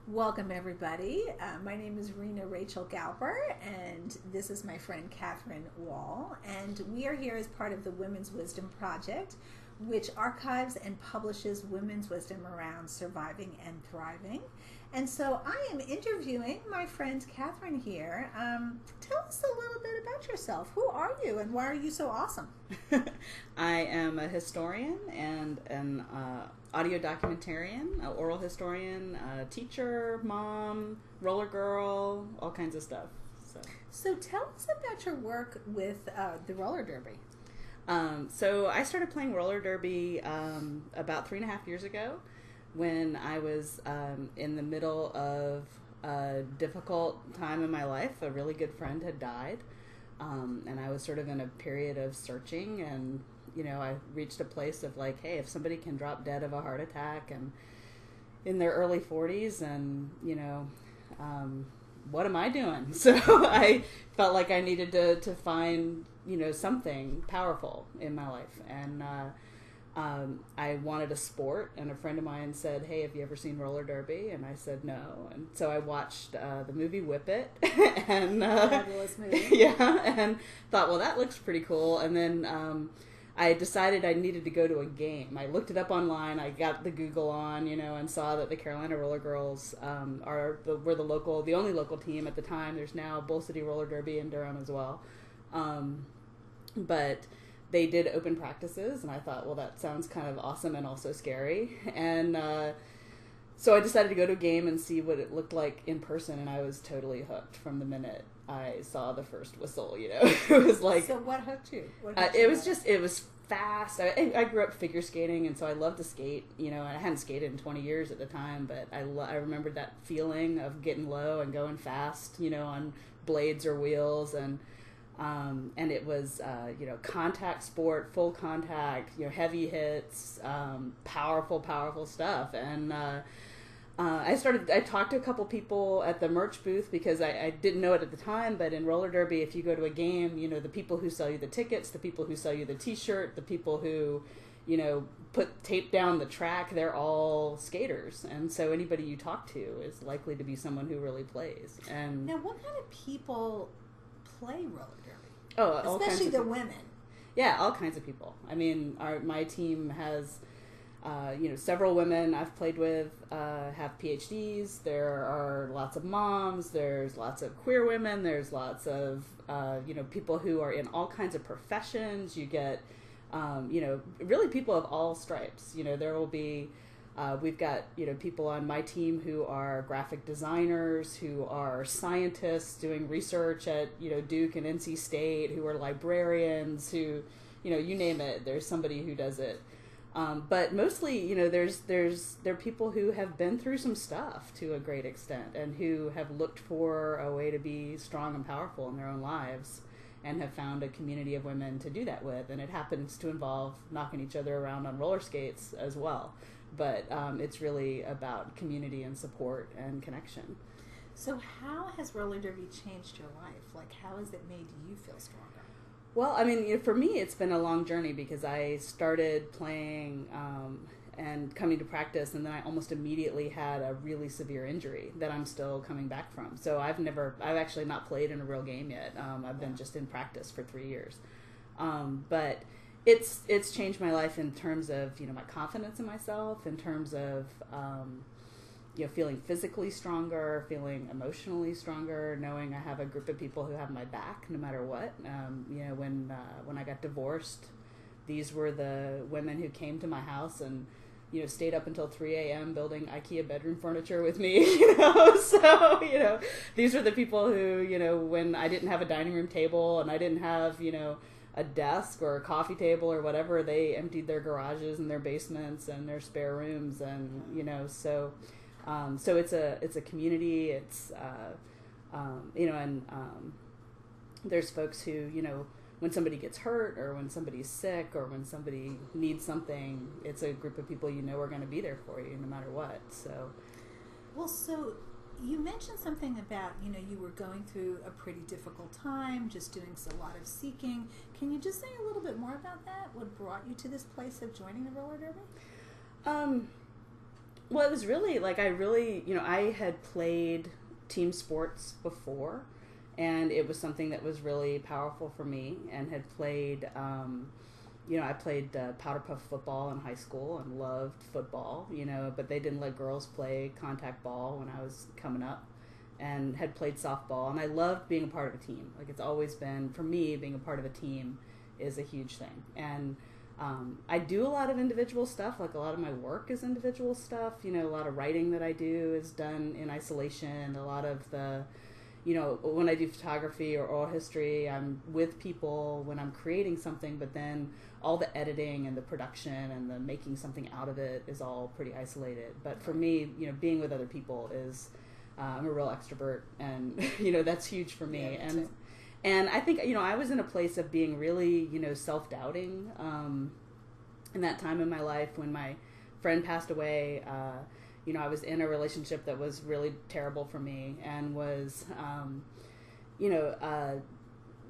Welcome, everybody. My name is Rena Rachel Galper, and this is my friend Kathryn Wall. And we are here as part of the Women's Wisdom Project, which archives and publishes women's wisdom around surviving and thriving. And so I am interviewing my friend Kathryn here. Tell us a little bit about yourself. Who are you, and why are you so awesome? I am a historian and an audio documentarian, an oral historian, a teacher, mom, roller girl, all kinds of stuff. So tell us about your work with the roller derby. So I started playing roller derby about 3.5 years ago when I was in the middle of a difficult time in my life. A really good friend had died, and I was sort of in a period of searching, and I reached a place of like, hey, if somebody can drop dead of a heart attack and in their early 40s, and what am I doing? So I felt like I needed to find something powerful in my life, and I wanted a sport, and a friend of mine said, hey, have you ever seen roller derby? And I said no, and so I watched the movie Whip It, and Fabulous movie. Yeah, and thought, well, that looks pretty cool. And then I decided I needed to go to a game. I looked it up online. I got the Google on, and saw that the Carolina Roller Girls were the only local team at the time. There's now Bull City Roller Derby in Durham as well, but they did open practices, and I thought, well, that sounds kind of awesome and also scary. And so I decided to go to a game and see what it looked like in person, and I was totally hooked from the minute I saw the first whistle. It was like... So what hooked you? It was fast. I grew up figure skating, and so I loved to skate, and I hadn't skated in 20 years at the time, but I remembered that feeling of getting low and going fast, on blades or wheels, and it was, contact sport, full contact, heavy hits, powerful stuff. And I talked to a couple people at the merch booth because I didn't know it at the time, but in roller derby, if you go to a game, the people who sell you the tickets, the people who sell you the t-shirt, the people who, put tape down the track, they're all skaters. And so anybody you talk to is likely to be someone who really plays. And now, what kind of people play roller derby? Oh, especially the women. Yeah, all kinds of people. I mean, my team has, several women I've played with have PhDs. There are lots of moms. There's lots of queer women. There's lots of, people who are in all kinds of professions. You get, really people of all stripes. There will be... we've got, people on my team who are graphic designers, who are scientists doing research at, Duke and NC State, who are librarians, who, you name it, there's somebody who does it. But mostly, there are people who have been through some stuff to a great extent, and who have looked for a way to be strong and powerful in their own lives, and have found a community of women to do that with. And it happens to involve knocking each other around on roller skates as well. But it's really about community and support and connection. So how has roller derby changed your life? Like, how has it made you feel stronger? Well, I mean, for me, it's been a long journey because I started playing and coming to practice, and then I almost immediately had a really severe injury that I'm still coming back from. So I've actually not played in a real game yet. I've been just in practice for 3 years. But it's changed my life in terms of, my confidence in myself, in terms of, feeling physically stronger, feeling emotionally stronger, knowing I have a group of people who have my back no matter what. When I got divorced, these were the women who came to my house and, stayed up until 3 a.m. building IKEA bedroom furniture with me, So, these were the people who, when I didn't have a dining room table and I didn't have, a desk or a coffee table or whatever, they emptied their garages and their basements and their spare rooms, and so it's a community. It's there's folks who when somebody gets hurt or when somebody's sick or when somebody needs something, it's a group of people are going to be there for you no matter what. So you mentioned something about, you were going through a pretty difficult time, just doing a lot of seeking. Can you just say a little bit more about that? What brought you to this place of joining the roller derby? Well, it was really like I had played team sports before, and it was something that was really powerful for me, and had played, I played powder puff football in high school and loved football, but they didn't let girls play contact ball when I was coming up, and had played softball, and I loved being a part of a team. Like, it's always been, for me, being a part of a team is a huge thing. And I do a lot of individual stuff. Like, a lot of my work is individual stuff. A lot of writing that I do is done in isolation. A lot of the, when I do photography or oral history, I'm with people when I'm creating something, but then all the editing and the production and the making something out of it is all pretty isolated. But for me, being with other people is, I'm a real extrovert, and, that's huge for me. Yeah, And I think, I was in a place of being really, self-doubting in that time in my life when my friend passed away. I was in a relationship that was really terrible for me, and was,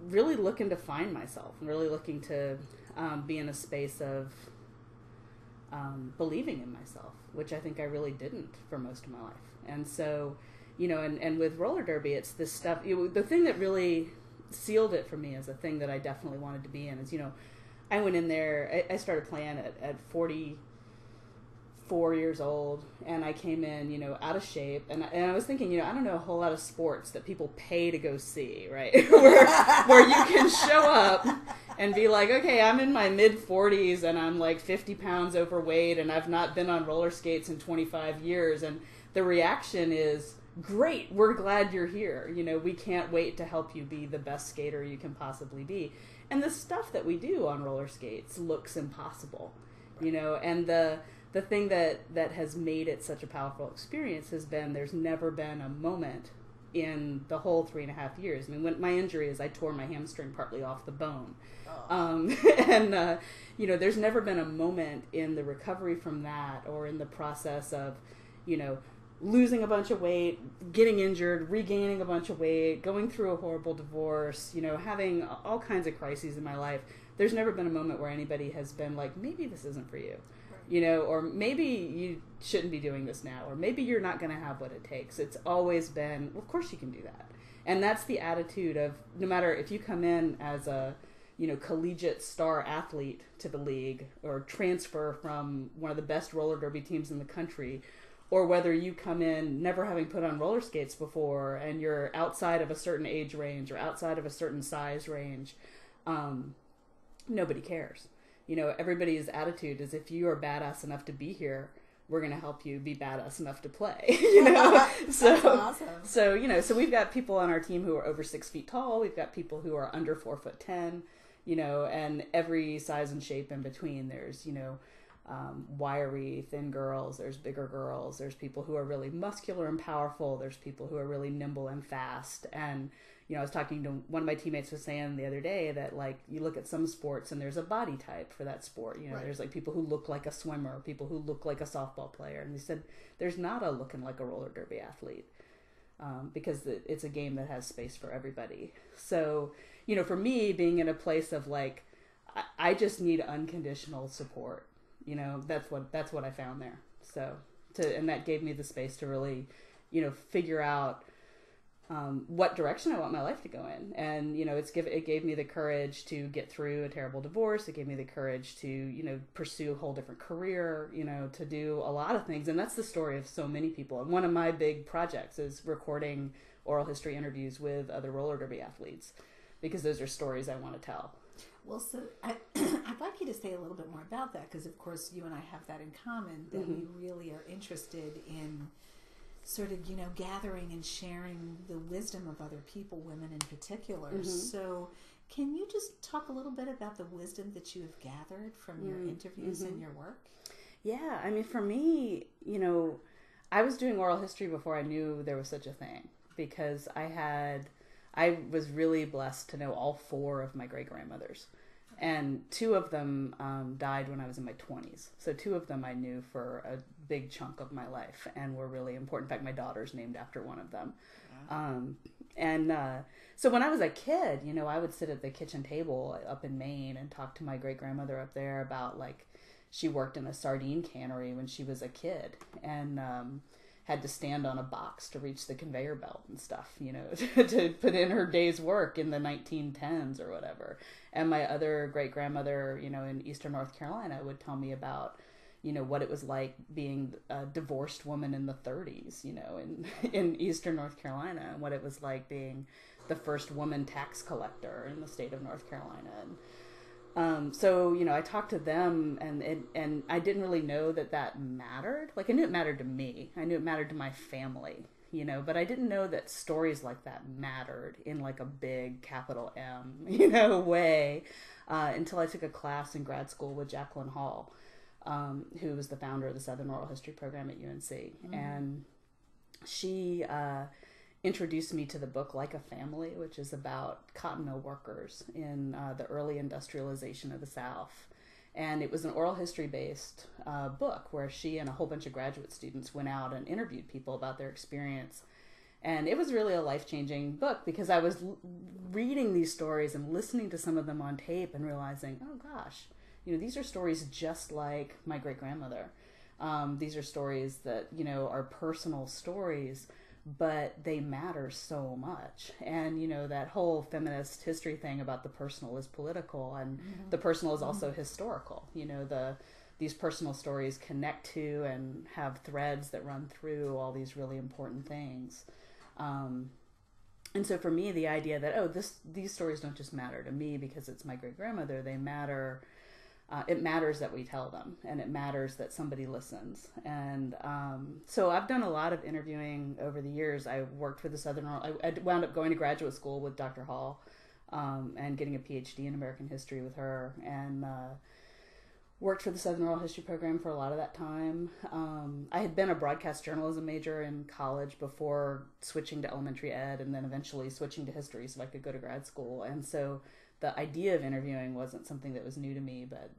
really looking to find myself, and really looking to be in a space of believing in myself, which I think I really didn't for most of my life. And so, and with roller derby, it's this stuff, the thing that really sealed it for me as a thing that I definitely wanted to be in is, I went in there, I started playing at 44 years old, and I came in, out of shape, and I was thinking, I don't know a whole lot of sports that people pay to go see, right? where you can show up and be like, okay, I'm in my mid-40s, and I'm like 50 pounds overweight, and I've not been on roller skates in 25 years, and the reaction is, great, we're glad you're here. We can't wait to help you be the best skater you can possibly be. And the stuff that we do on roller skates looks impossible, and the thing that has made it such a powerful experience has been, there's never been a moment in the whole 3.5 years. I mean, when my injury is, I tore my hamstring partly off the bone. Oh. And, there's never been a moment in the recovery from that, or in the process of, losing a bunch of weight, getting injured, regaining a bunch of weight, going through a horrible divorce, having all kinds of crises in my life. There's never been a moment where anybody has been like, maybe this isn't for you, or maybe you shouldn't be doing this now, or maybe you're not going to have what it takes. It's always been, well, of course you can do that. And that's the attitude of, no matter if you come in as a, collegiate star athlete to the league, or transfer from one of the best roller derby teams in the country, or whether you come in never having put on roller skates before, and you're outside of a certain age range or outside of a certain size range, nobody cares. Everybody's attitude is, if you are badass enough to be here, we're going to help you be badass enough to play. So, that's awesome. So we've got people on our team who are over 6 feet tall. We've got people who are under 4'10", and every size and shape in between. There's, wiry, thin girls, there's bigger girls, there's people who are really muscular and powerful, there's people who are really nimble and fast. And I was talking to one of my teammates, was saying the other day that, like, you look at some sports and there's a body type for that sport. Right. There's like people who look like a swimmer, people who look like a softball player, and they said there's not a looking like a roller derby athlete, because it's a game that has space for everybody. So for me, being in a place of like, I just need unconditional support. That's what I found there. So and that gave me the space to really, figure out what direction I want my life to go in. And, it gave me the courage to get through a terrible divorce. It gave me the courage to, pursue a whole different career, to do a lot of things. And that's the story of so many people. And one of my big projects is recording oral history interviews with other roller derby athletes, because those are stories I want to tell. Well, so I'd like you to say a little bit more about that, because, of course, you and I have that in common, that we really are interested in sort of, gathering and sharing the wisdom of other people, women in particular. So can you just talk a little bit about the wisdom that you have gathered from your interviews and your work? Yeah, I mean, for me, I was doing oral history before I knew there was such a thing, because I was really blessed to know all 4 of my great-grandmothers. And 2 of them died when I was in my 20s. So 2 of them I knew for a big chunk of my life and were really important. In fact, my daughter's named after one of them. Wow. So when I was a kid, I would sit at the kitchen table up in Maine and talk to my great-grandmother up there about, like, she worked in a sardine cannery when she was a kid, and had to stand on a box to reach the conveyor belt and stuff, to put in her day's work in the 1910s or whatever. And my other great-grandmother, in Eastern North Carolina would tell me about, what it was like being a divorced woman in the 30s, in Eastern North Carolina, and what it was like being the first woman tax collector in the state of North Carolina. And so, I talked to them, and I didn't really know that mattered. Like, I knew it mattered to me. I knew it mattered to my family, but I didn't know that stories like that mattered in like a big capital M, way, until I took a class in grad school with Jacqueline Hall, who was the founder of the Southern Oral History program at UNC. Mm-hmm. And she introduced me to the book Like a Family, which is about cotton mill workers in the early industrialization of the South. And it was an oral history based book where she and a whole bunch of graduate students went out and interviewed people about their experience. And it was really a life-changing book because I was reading these stories and listening to some of them on tape and realizing, oh gosh, these are stories just like my great-grandmother. These are stories that, are personal stories, but they matter so much. And, that whole feminist history thing about the personal is political and mm-hmm. the personal is also mm-hmm. historical. These personal stories connect to and have threads that run through all these really important things. And so for me, the idea that, these stories don't just matter to me because it's my great-grandmother, they matter. It matters that we tell them, and it matters that somebody listens. And so I've done a lot of interviewing over the years. I worked for the Southern Oral. I wound up going to graduate school with Dr. Hall and getting a PhD in American history with her, and worked for the Southern Oral History program for a lot of that time. I had been a broadcast journalism major in college before switching to elementary ed, and then eventually switching to history so I could go to grad school. And so the idea of interviewing wasn't something that was new to me, but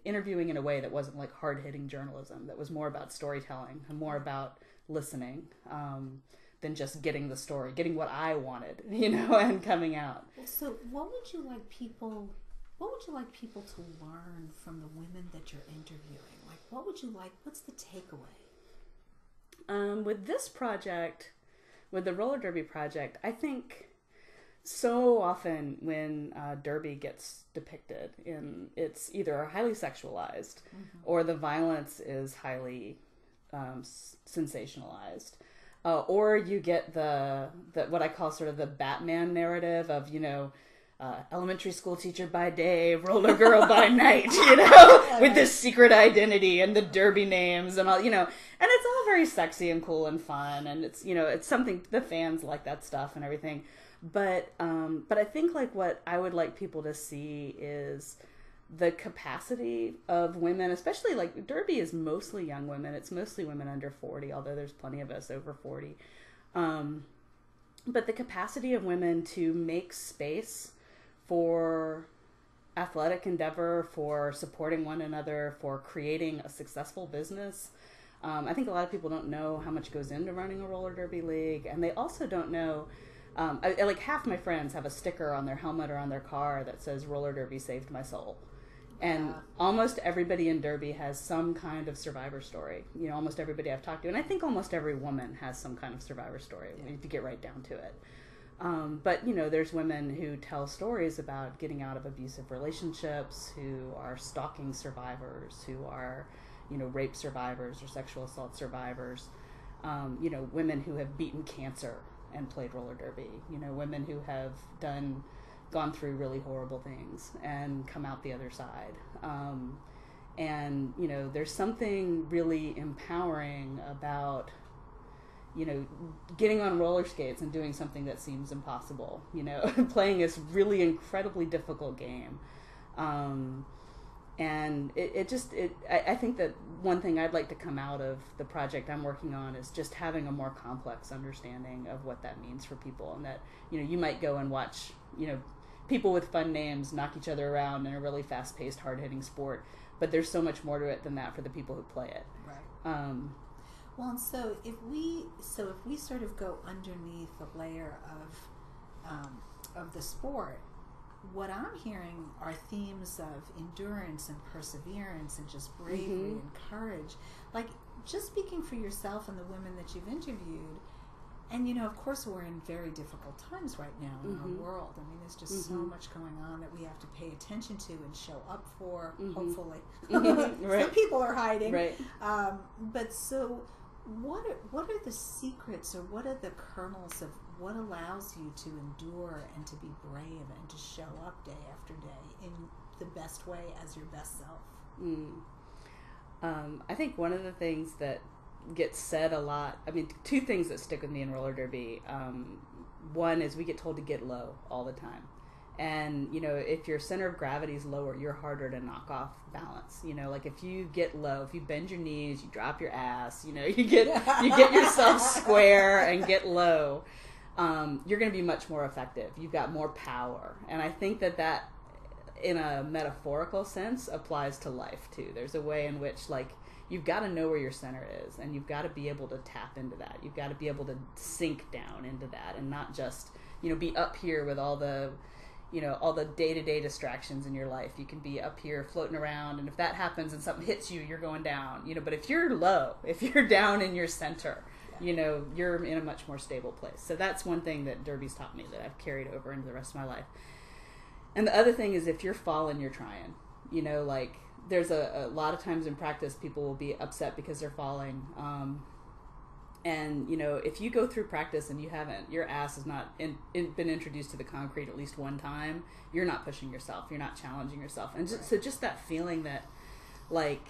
interviewing in a way that wasn't like hard-hitting journalism, that was more about storytelling and more about listening than just getting the story, getting what I wanted, and coming out. So what would you like people to learn from the women that you're interviewing? Like, what's the takeaway? With this project, with the roller derby project, I think so often when derby gets depicted, it's either highly sexualized mm-hmm. or the violence is highly sensationalized, or you get the what I call sort of the Batman narrative of elementary school teacher by day, roller girl by night, with this secret identity and the derby names and all, and it's all very sexy and cool and fun, and it's it's something the fans like that stuff and everything. But I think like what I would like people to see is the capacity of women, especially like derby is mostly young women. It's mostly women under 40, although there's plenty of us over 40. But the capacity of women to make space for athletic endeavor, for supporting one another, for creating a successful business. I think a lot of people don't know how much goes into running a roller derby league, and they also don't know. Like half my friends have a sticker on their helmet or on their car that says roller derby saved my soul. And almost everybody in derby has some kind of survivor story. Almost everybody I've talked to. And I think almost every woman has some kind of survivor story if you get right down to it. But, there's women who tell stories about getting out of abusive relationships, who are stalking survivors, who are, rape survivors or sexual assault survivors. Women who have beaten cancer and played roller derby, women who have gone through really horrible things and come out the other side. And there's something really empowering about, getting on roller skates and doing something that seems impossible, playing this really incredibly difficult game. And I think that one thing I'd like to come out of the project I'm working on is just having a more complex understanding of what that means for people, and that, you might go and watch, people with fun names knock each other around in a really fast-paced, hard-hitting sport, but there's so much more to it than that for the people who play it. Right. Well, and so if we sort of go underneath the layer of the sport, what I'm hearing are themes of endurance and perseverance and just bravery and courage. Like, just speaking for yourself and the women that you've interviewed, and of course we're in very difficult times right now in our world. I mean, there's just so much going on that we have to pay attention to and show up for, hopefully. Right. Some people are hiding. Right. But so what are the secrets, or what are the kernels of what allows you to endure and to be brave and to show up day after day in the best way as your best self? I think one of the things that gets said a lot, I mean, two things that stick with me in roller derby. One is we get told to get low all the time. And, if your center of gravity is lower, you're harder to knock off balance. Like if you get low, if you bend your knees, you drop your ass, you get yourself square and get low, you're going to be much more effective. You've got more power. And I think that in a metaphorical sense applies to life too. There's a way in which, like, you've got to know where your center is, and you've got to be able to tap into that. You've got to be able to sink down into that, and not just, be up here with all the, all the day-to-day distractions in your life. You can be up here floating around, and if that happens and something hits you, you're going down, but if you're low, if you're down in your center, you're in a much more stable place. So that's one thing that derby's taught me that I've carried over into the rest of my life. And the other thing is, if you're falling, you're trying. Like, there's a lot of times in practice people will be upset because they're falling. And, if you go through practice and your ass has not been introduced to the concrete at least one time, you're not pushing yourself. You're not challenging yourself. And so just that feeling that, like,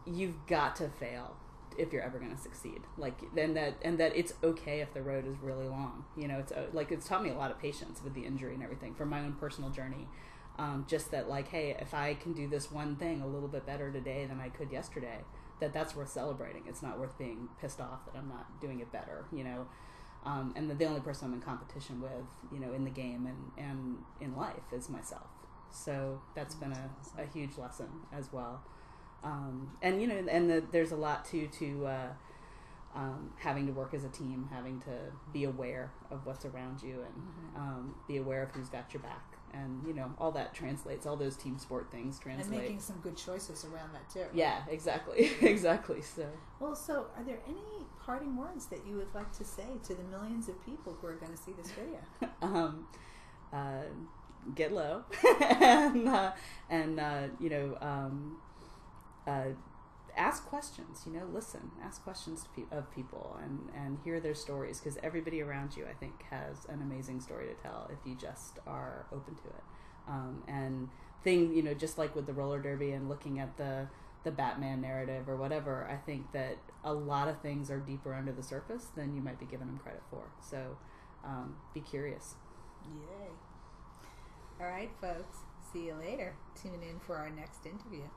you've got to fail if you're ever going to succeed. Like, and that it's okay if the road is really long. It's taught me a lot of patience with the injury and everything from my own personal journey. Just that, like, hey, if I can do this one thing a little bit better today than I could yesterday, that's worth celebrating. It's not worth being pissed off that I'm not doing it better, and the only person I'm in competition with, in the game and in life is myself. So that's been a huge lesson as well. There's a lot too to having to work as a team, having to be aware of what's around you, and be aware of who's got your back. And, all that translates, all those team sport things translate. And making some good choices around that, too. Yeah, exactly. Exactly. So are there any parting words that you would like to say to the millions of people who are going to see this video? Get low. Ask questions, listen, ask questions of people and hear their stories, because everybody around you, I think, has an amazing story to tell if you just are open to it. Just like with the roller derby and looking at the Batman narrative or whatever, I think that a lot of things are deeper under the surface than you might be giving them credit for. So be curious. Yay. All right, folks. See you later. Tune in for our next interview.